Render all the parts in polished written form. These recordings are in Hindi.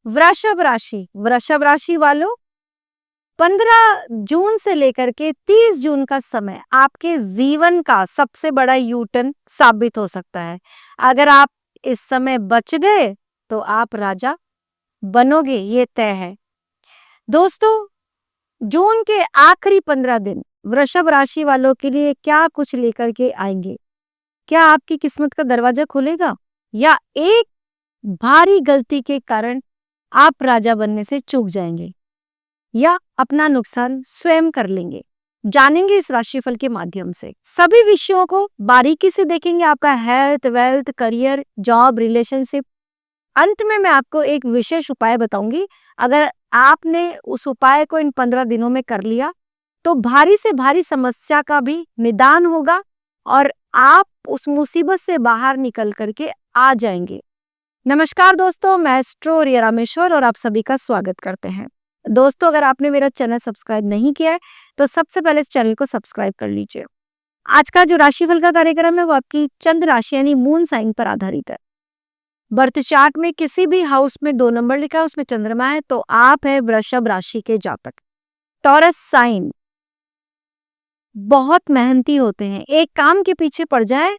वृषभ राशि वालों, 15 जून से लेकर के 30 जून का समय आपके जीवन का सबसे बड़ा यू टर्न साबित हो सकता है। अगर आप इस समय बच गए तो आप राजा बनोगे, ये तय है। दोस्तों, जून के आखिरी 15 दिन वृषभ राशि वालों के लिए क्या कुछ लेकर के आएंगे? क्या आपकी किस्मत का दरवाजा खुलेगा या एक भारी गलती के कारण आप राजा बनने से चूक जाएंगे या अपना नुकसान स्वयं कर लेंगे? जानेंगे इस राशिफल के माध्यम से। सभी विषयों को बारीकी से देखेंगे, आपका health, wealth, career, job, relationship. अंत में मैं आपको एक विशेष उपाय बताऊंगी। अगर आपने उस उपाय को इन 15 दिनों में कर लिया तो भारी से भारी समस्या का भी निदान होगा और आप उस मुसीबत से बाहर निकल करके आ जाएंगे। नमस्कार दोस्तों, मैं एस्ट्रो रिया रामेश्वर और आप सभी का स्वागत करते हैं। दोस्तों, अगर आपने मेरा चैनल सब्सक्राइब नहीं किया है तो सबसे पहले इस चैनल को सब्सक्राइब कर लीजिए। आज का जो राशिफल का कार्यक्रम है वो आपकी चंद्र राशि यानी मून साइन पर आधारित है। बर्थ चार्ट में किसी भी हाउस में 2 नंबर लिखा है, उसमें चंद्रमा है, तो आप है वृषभ राशि के जातक। टॉरस साइन बहुत मेहनती होते हैं, एक काम के पीछे पड़ जाए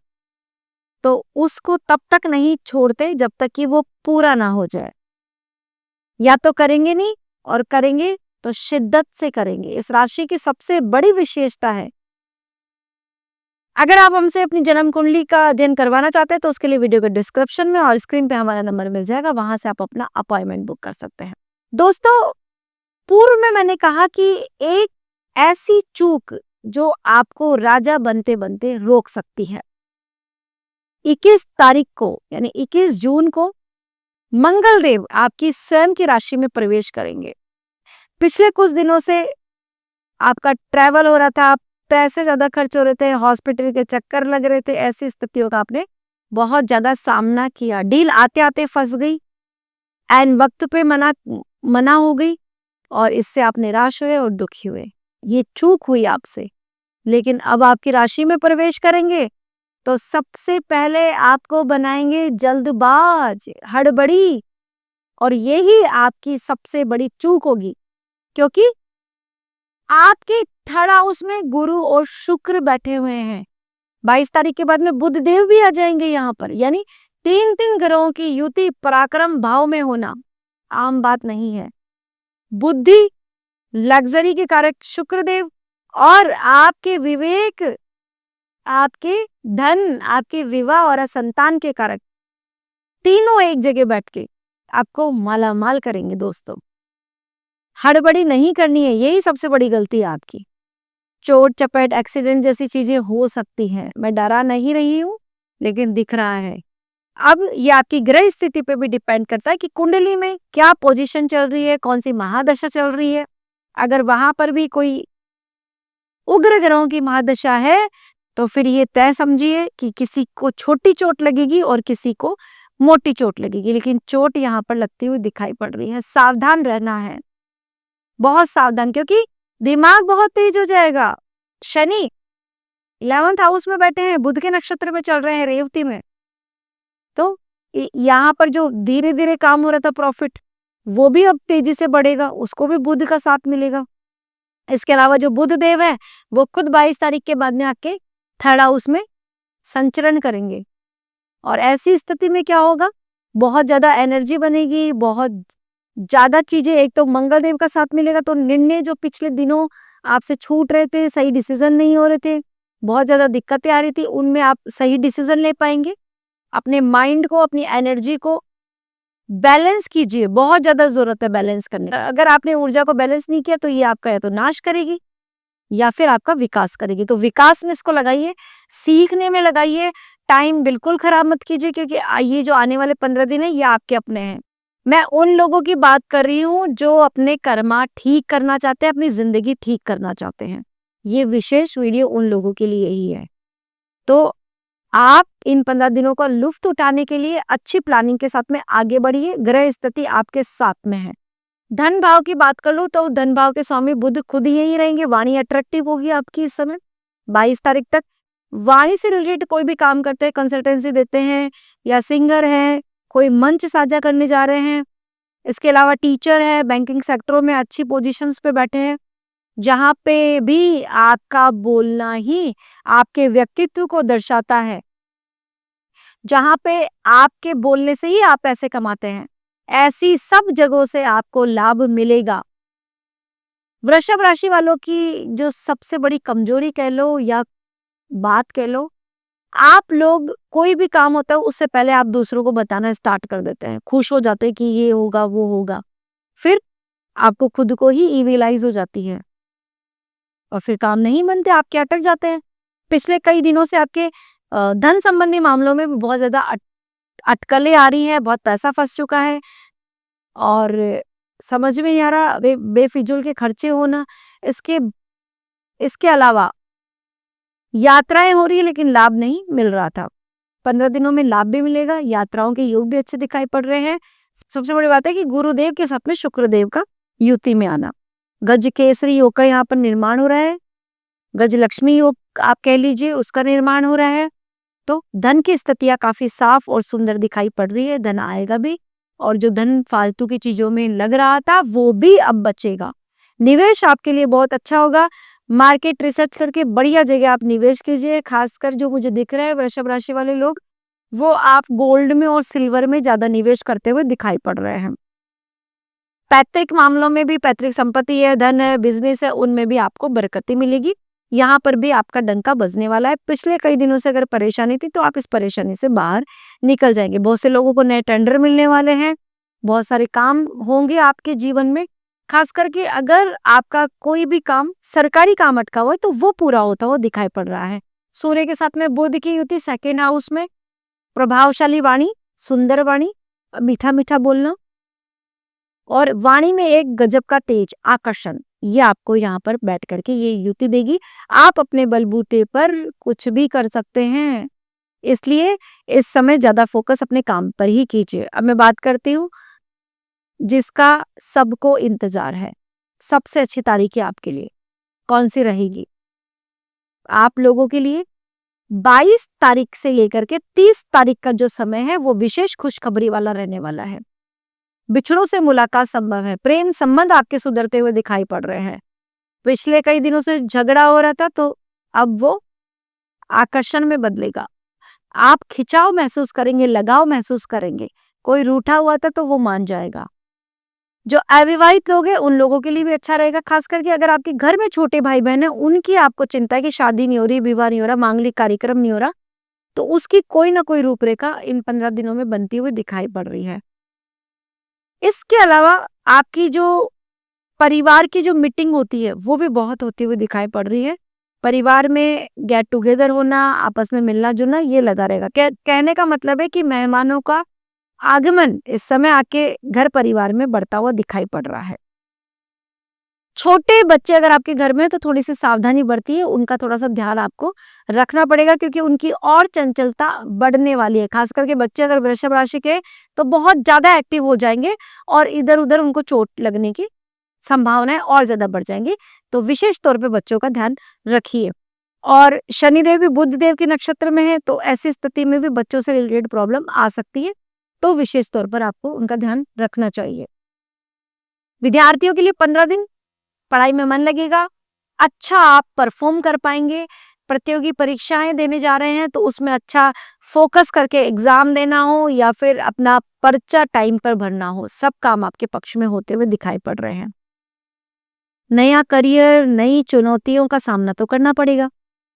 तो उसको तब तक नहीं छोड़ते जब तक कि वो पूरा ना हो जाए। या तो करेंगे नहीं, और करेंगे तो शिद्दत से करेंगे। इस राशि की सबसे बड़ी विशेषता है, अगर आप हमसे अपनी जन्म कुंडली का अध्ययन करवाना चाहते हैं तो उसके लिए वीडियो के डिस्क्रिप्शन में और स्क्रीन पे हमारा नंबर मिल जाएगा, वहां से आप अपना अपॉइंटमेंट बुक कर सकते हैं। दोस्तों, पूर्व में मैंने कहा कि एक ऐसी चूक जो आपको राजा बनते बनते रोक सकती है। 21 तारीख को यानी 21 जून को मंगल देव आपकी स्वयं की राशि में प्रवेश करेंगे। पिछले कुछ दिनों से आपका ट्रैवल हो रहा था, पैसे ज्यादा खर्च हो रहे थे, हॉस्पिटल के चक्कर लग रहे थे, ऐसी स्थितियों का आपने बहुत ज्यादा सामना किया। डील आते आते फंस गई, एंड वक्त पे मना हो गई और इससे आप निराश हुए और दुखी हुए। ये चूक हुई आपसे। लेकिन अब आपकी राशि में प्रवेश करेंगे तो सबसे पहले आपको बनाएंगे जल्दबाज, हड़बड़ी, और यही आपकी सबसे बड़ी चूक होगी, क्योंकि आपके थर्ड हाउस में गुरु और शुक्र बैठे हुए हैं। 22 तारीख के बाद में बुध देव भी आ जाएंगे यहाँ पर, यानी 3 ग्रहों की युति पराक्रम भाव में होना आम बात नहीं है। बुद्धि, लग्जरी के कारक शुक्र देव और आपके विवेक, आपके धन, आपके विवाह और संतान के कारक, तीनों एक जगह बैठ के आपको मालामाल करेंगे। दोस्तों, हड़बड़ी नहीं करनी है, यही सबसे बड़ी गलती है आपकी। चोट चपेट, एक्सीडेंट जैसी चीजें हो सकती हैं। मैं डरा नहीं रही हूँ, लेकिन दिख रहा है। अब ये आपकी ग्रह स्थिति पे भी डिपेंड करता है कि कुंडली में क्या पोजीशन चल रही है, कौन सी महादशा चल रही है। अगर वहां पर भी कोई उग्र ग्रहों की महादशा है तो फिर ये तय समझिए कि किसी को छोटी चोट लगेगी और किसी को मोटी चोट लगेगी, लेकिन चोट यहाँ पर लगती हुई दिखाई पड़ रही है। सावधान रहना है, बहुत सावधान, क्योंकि दिमाग बहुत तेज हो जाएगा। शनि 11th हाउस में बैठे हैं, बुध के नक्षत्र में चल रहे हैं, रेवती में, तो यहाँ पर जो धीरे धीरे काम हो रहा था प्रॉफिट, वो भी अब तेजी से बढ़ेगा, उसको भी बुध का साथ मिलेगा। इसके अलावा जो बुध देव है वो खुद 22 तारीख के बाद में आके थर्ड हाउस में संचरण करेंगे, और ऐसी स्थिति में क्या होगा, बहुत ज्यादा एनर्जी बनेगी, बहुत ज्यादा चीजें। एक तो मंगल देव का साथ मिलेगा, तो निर्णय जो पिछले दिनों आपसे छूट रहे थे, सही डिसीजन नहीं हो रहे थे, बहुत ज्यादा दिक्कतें आ रही थी, उनमें आप सही डिसीजन ले पाएंगे। अपने माइंड को, अपनी एनर्जी को बैलेंस कीजिए, बहुत ज्यादा जरूरत है बैलेंस करने। अगर आपने ऊर्जा को बैलेंस नहीं किया तो ये आपका या तो नाश करेगी या फिर आपका विकास करेगी। तो विकास में इसको लगाइए, सीखने में लगाइए, टाइम बिल्कुल खराब मत कीजिए, क्योंकि ये जो आने वाले 15 दिन है ये आपके अपने हैं। मैं उन लोगों की बात कर रही हूँ जो अपने कर्मा ठीक करना चाहते हैं, अपनी जिंदगी ठीक करना चाहते हैं। ये विशेष वीडियो उन लोगों के लिए ही है। तो आप इन 15 दिनों का लुफ्त उठाने के लिए अच्छी प्लानिंग के साथ में आगे बढ़िए। ग्रह स्थिति आपके साथ में है। धन भाव की बात कर लूं तो धन भाव के स्वामी बुध खुद यही रहेंगे। वाणी अट्रैक्टिव होगी आपकी इस समय 22 तारीख तक। वाणी से रिलेटेड कोई भी काम करते हैं, कंसल्टेंसी देते हैं, या सिंगर है, कोई मंच साझा करने जा रहे हैं, इसके अलावा टीचर है, बैंकिंग सेक्टरों में अच्छी पोजीशंस पे बैठे हैं, जहाँ पे भी आपका बोलना ही आपके व्यक्तित्व को दर्शाता है, जहाँ पे आपके बोलने से ही आप पैसे कमाते हैं, ऐसी सब जगहों से आपको लाभ मिलेगा। वृषभ राशि वालों की जो सबसे बड़ी कमजोरी कह लो या बात कह लो, आप लोग कोई भी काम होता है उससे पहले आप दूसरों को बताना स्टार्ट कर देते हैं, खुश हो जाते हैं कि ये होगा वो होगा, फिर आपको खुद को ही इविलाइज हो जाती है और फिर काम नहीं बनते, आपके अटक जाते हैं। पिछले कई दिनों से आपके धन संबंधी मामलों में भी बहुत ज्यादा अटकलें आ रही हैं, बहुत पैसा फंस चुका है और समझ में नहीं आ रहा बेफिजूल के खर्चे होना। इसके इसके अलावा यात्राएं हो रही है लेकिन लाभ नहीं मिल रहा था, 15 दिनों में लाभ भी मिलेगा, यात्राओं के योग भी अच्छे दिखाई पड़ रहे हैं। सबसे बड़ी बात है कि गुरुदेव के साथ में शुक्रदेव का युति में आना, गज केसरी योग का यहाँ पर निर्माण हो रहा है, गज लक्ष्मी योग आप कह लीजिए उसका निर्माण हो रहा है। तो धन की स्थितियां काफी साफ और सुंदर दिखाई पड़ रही है, धन आएगा भी और जो धन फालतू की चीजों में लग रहा था वो भी अब बचेगा। निवेश आपके लिए बहुत अच्छा होगा, मार्केट रिसर्च करके बढ़िया जगह आप निवेश कीजिए। खासकर जो मुझे दिख रहा है वृषभ राशि वाले लोग, वो आप गोल्ड में और सिल्वर में ज्यादा निवेश करते हुए दिखाई पड़ रहे हैं। पैतृक मामलों में भी, पैतृक संपत्ति है, धन है, बिजनेस है, उनमें भी आपको बरकती मिलेगी। यहाँ पर भी आपका डंका बजने वाला है। पिछले कई दिनों से अगर परेशानी थी तो आप इस परेशानी से बाहर निकल जाएंगे। बहुत से लोगों को नए टेंडर मिलने वाले हैं, बहुत सारे काम होंगे आपके जीवन में। खास करके अगर आपका कोई भी काम, सरकारी काम अटका हुआ है तो वो पूरा होता हुआ दिखाई पड़ रहा है। सूर्य के साथ में बुध की युति सेकेंड हाउस में, प्रभावशाली वाणी, सुंदर वाणी, मीठा मीठा बोलना और वाणी में एक गजब का तेज, आकर्षण, ये आपको यहाँ पर बैठ करके ये युति देगी। आप अपने बलबूते पर कुछ भी कर सकते हैं, इसलिए इस समय ज्यादा फोकस अपने काम पर ही कीजिए। अब मैं बात करती हूँ जिसका सबको इंतजार है, सबसे अच्छी तारीख आपके लिए कौन सी रहेगी? आप लोगों के लिए 22 तारीख से लेकर के 30 तारीख का जो समय है वो विशेष खुशखबरी वाला रहने वाला है। बिछड़ों से मुलाकात संभव है, प्रेम संबंध आपके सुधरते हुए दिखाई पड़ रहे हैं। पिछले कई दिनों से झगड़ा हो रहा था तो अब वो आकर्षण में बदलेगा, आप खिंचाव महसूस करेंगे, लगाव महसूस करेंगे। कोई रूठा हुआ था तो वो मान जाएगा। जो अविवाहित लोग हैं उन लोगों के लिए भी अच्छा रहेगा। खास करके अगर आपके घर में छोटे भाई बहन है, उनकी आपको चिंता है कि शादी नहीं हो रही, विवाह नहीं हो रहा, मांगलिक कार्यक्रम नहीं हो रहा, तो उसकी कोई ना कोई रूपरेखा इन 15 दिनों में बनती हुई दिखाई पड़ रही है। इसके अलावा आपकी जो परिवार की जो मीटिंग होती है वो भी बहुत होती हुई दिखाई पड़ रही है। परिवार में गेट टुगेदर होना, आपस में मिलना जुलना, ये लगा रहेगा। कहने का मतलब है कि मेहमानों का आगमन इस समय आपके घर परिवार में बढ़ता हुआ दिखाई पड़ रहा है। छोटे बच्चे अगर आपके घर में है तो थोड़ी सी सावधानी बरती है, उनका थोड़ा सा ध्यान आपको रखना पड़ेगा क्योंकि उनकी और चंचलता बढ़ने वाली है। खास करके बच्चे अगर वृषभ राशि के तो बहुत ज्यादा एक्टिव हो जाएंगे और इधर उधर उनको चोट लगने की संभावनाएं और ज्यादा बढ़ जाएंगी, तो विशेष तौर पे बच्चों का ध्यान रखिए। और शनिदेव भी बुध देव के नक्षत्र में है तो ऐसी स्थिति में भी बच्चों से रिलेटेड प्रॉब्लम आ सकती है, तो विशेष तौर पर आपको उनका ध्यान रखना चाहिए। विद्यार्थियों के लिए 15 दिन पढ़ाई में मन लगेगा, अच्छा आप परफॉर्म कर पाएंगे। प्रतियोगी परीक्षाएं देने जा रहे हैं तो उसमें अच्छा फोकस करके एग्जाम देना हो या फिर अपना पर्चा टाइम पर भरना हो, सब काम आपके पक्ष में होते हुए दिखाई पड़ रहे हैं। नया करियर, नई चुनौतियों का सामना तो करना पड़ेगा,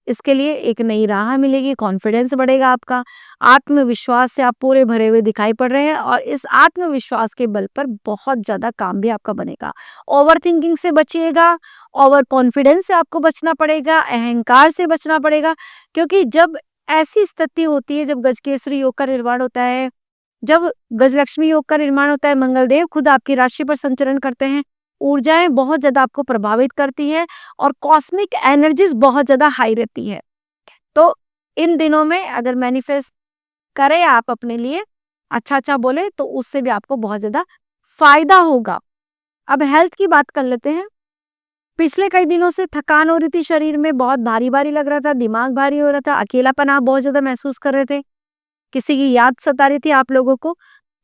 इसके लिए एक नई राह मिलेगी, कॉन्फिडेंस बढ़ेगा आपका, आत्मविश्वास से आप पूरे भरे हुए दिखाई पड़ रहे हैं और इस आत्मविश्वास के बल पर बहुत ज्यादा काम भी आपका बनेगा। ओवर थिंकिंग से बचिएगा, ओवर कॉन्फिडेंस से आपको बचना पड़ेगा, अहंकार से बचना पड़ेगा, क्योंकि जब ऐसी स्थिति होती है, जब गजकेसरी योग का निर्माण होता है, जब गजलक्ष्मी योग का निर्माण होता है, मंगलदेव खुद आपकी राशि पर संचरण करते हैं, ऊर्जाएं बहुत ज्यादा आपको प्रभावित करती है और कॉस्मिक एनर्जीज बहुत ज्यादा हाई रहती है। तो इन दिनों में अगर मैनिफेस्ट करें आप अपने लिए, अच्छा बोले, तो उससे भी आपको बहुत ज्यादा फायदा होगा। अब हेल्थ की बात कर लेते हैं। पिछले कई दिनों से थकान हो रही थी, शरीर में बहुत भारी भारी लग रहा था, दिमाग भारी हो रहा था, अकेलापन आप बहुत ज्यादा महसूस कर रहे थे, किसी की याद सता रही थी आप लोगों को,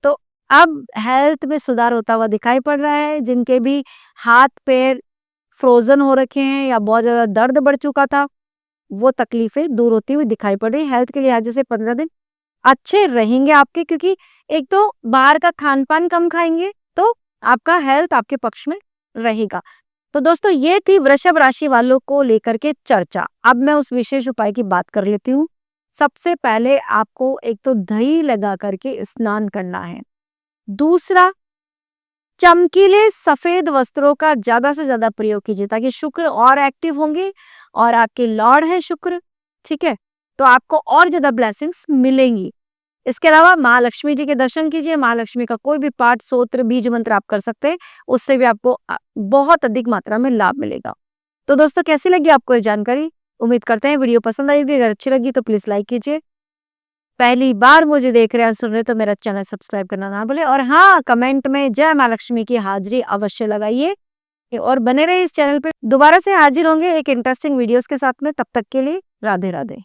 तो अब हेल्थ में सुधार होता हुआ दिखाई पड़ रहा है। जिनके भी हाथ पैर फ्रोजन हो रखे हैं या बहुत ज्यादा दर्द बढ़ चुका था, वो तकलीफें दूर होती हुई दिखाई पड़ रही। हेल्थ के लिहाज से 15 दिन अच्छे रहेंगे आपके, क्योंकि एक तो बाहर का खान पान कम खाएंगे तो आपका हेल्थ आपके पक्ष में रहेगा। तो दोस्तों, ये थी वृषभ राशि वालों को लेकर के चर्चा। अब मैं उस विशेष उपाय की बात कर लेती हूँ। सबसे पहले आपको एक तो दही लगा करके स्नान करना है। दूसरा, चमकीले सफेद वस्त्रों का ज्यादा से ज्यादा प्रयोग कीजिए, ताकि शुक्र और एक्टिव होंगे और आपके लॉर्ड है शुक्र, ठीक है, तो आपको और ज्यादा ब्लेसिंग्स मिलेंगी। इसके अलावा महालक्ष्मी जी के दर्शन कीजिए। महालक्ष्मी का कोई भी पाठ, स्तोत्र, बीज मंत्र आप कर सकते हैं, उससे भी आपको बहुत अधिक मात्रा में लाभ मिलेगा। तो दोस्तों, कैसी लगी आपको ये जानकारी? उम्मीद करते हैं वीडियो पसंद आएगी। अगर अच्छी लगी तो प्लीज लाइक कीजिए। पहली बार मुझे देख रहे हैं, सुन रहे, तो मेरा चैनल सब्सक्राइब करना ना भूले। और हाँ, कमेंट में जय महालक्ष्मी की हाजिरी अवश्य लगाइए और बने रहे इस चैनल पे। दोबारा से हाजिर होंगे एक इंटरेस्टिंग वीडियोस के साथ में। तब तक के लिए राधे राधे।